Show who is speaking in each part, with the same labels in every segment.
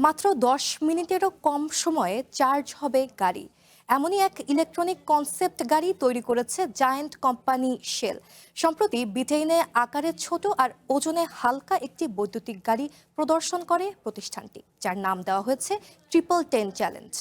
Speaker 1: মাত্র 10 মিনিটেরও কম সময়ে চার্জ হবে গাড়ি। এমনই এক ইলেকট্রনিক কনসেপ্ট গাড়ি তৈরি করেছে জায়ান্ট কোম্পানি শেল। সম্প্রতি ব্রিটেনে আকারে ছোট আর ওজনে হালকা একটি বৈদ্যুতিক গাড়ি প্রদর্শন করে প্রতিষ্ঠানটি, যার নাম দেওয়া হয়েছে 1010 চ্যালেঞ্জ।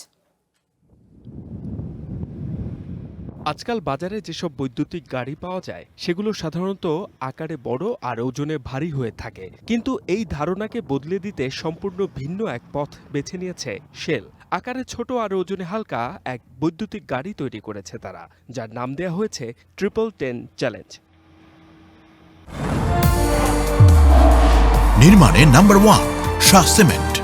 Speaker 2: আজকাল বাজারে যেসব বৈদ্যুতিক গাড়ি পাওয়া যায় সেগুলো সাধারণত আকারে বড় আর ওজনে ভারী হয়ে থাকে, কিন্তু এই ধারণাকে বদলে দিতে সম্পূর্ণ ভিন্ন এক পথ বেছে নিয়েছে শেল। আকারে ছোট আর ওজনে হালকা এক বৈদ্যুতিক গাড়ি তৈরি করেছে তারা, যার নাম দেওয়া হয়েছে 1010 চ্যালেঞ্জ।
Speaker 3: নির্মাণে number 1 Shah cement.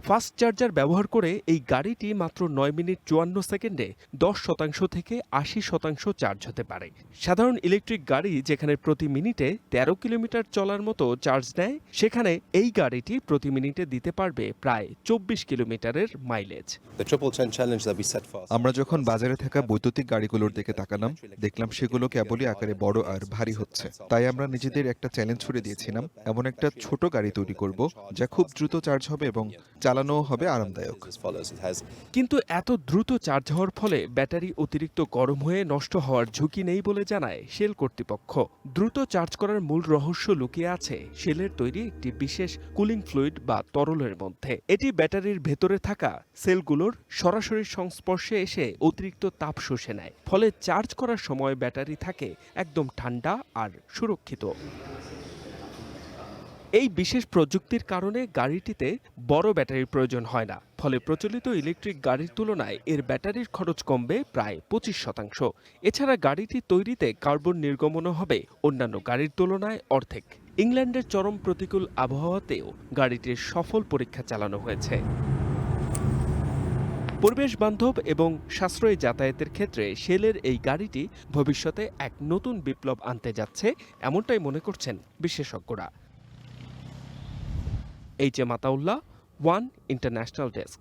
Speaker 2: Fast charger ব্যবহার করে এই গাড়িটি মাত্র 9 মিনিট 54 সেকেন্ডে 10% থেকে 80% চার্জ হতে পারে। সাধারণ ইলেকট্রিক গাড়ি যেখানে প্রতি মিনিটে 13 কিলোমিটার চলার মতো চার্জ নেয়, সেখানে এই গাড়িটি প্রতি মিনিটে দিতে পারবে প্রায় 24 কিলোমিটারের মাইলেজ।
Speaker 4: আমরা যখন বাজারে থাকা বৈদ্যুতিক গাড়িগুলোর দিকে তাকালাম, দেখলাম সেগুলো কেবলই আকারে বড় আর ভারী হচ্ছে। তাই আমরা নিজেদের একটা চ্যালেঞ্জ ছুড়ে দিয়েছিলাম, এমন একটা ছোট গাড়ি তৈরি করব যা খুব দ্রুত চার্জ হবে এবং চালানো হবে আরামদায়ক।
Speaker 2: কিন্তু এত দ্রুত চার্জ হওয়ার ফলে ব্যাটারি অতিরিক্ত গরম হয়ে নষ্ট হওয়ার ঝুঁকি নেই বলে জানায় শেল কর্তৃপক্ষ। দ্রুত চার্জ করার মূল রহস্য লুকিয়ে আছে শেলের তৈরি একটি বিশেষ কুলিং ফ্লুইড বা তরলের মধ্যে। এটি ব্যাটারির ভেতরে থাকা সেলগুলোর সরাসরি সংস্পর্শে এসে অতিরিক্ত তাপ শুষে নেয়, ফলে চার্জ করার সময় ব্যাটারি থাকে একদম ঠান্ডা আর সুরক্ষিত। এই বিশেষ প্রযুক্তির কারণে গাড়িটিতে বড় ব্যাটারির প্রয়োজন হয় না, ফলে প্রচলিত ইলেকট্রিক গাড়ির তুলনায় এর ব্যাটারির খরচ কমবে প্রায় 25%। এছাড়া গাড়িটি তৈরিতে কার্বন নির্গমনও হবে অন্যান্য গাড়ির তুলনায় অর্ধেক। ইংল্যান্ডের চরম প্রতিকূল আবহাওয়াতেও গাড়িটির সফল পরীক্ষা চালানো হয়েছে। পরিবেশ বান্ধব এবং সাশ্রয়ী যাতায়াতের ক্ষেত্রে শেলের এই গাড়িটি ভবিষ্যতে এক নতুন বিপ্লব আনতে যাচ্ছে, এমনটাই মনে করছেন বিশেষজ্ঞরা। H M Ataullah, one international desk.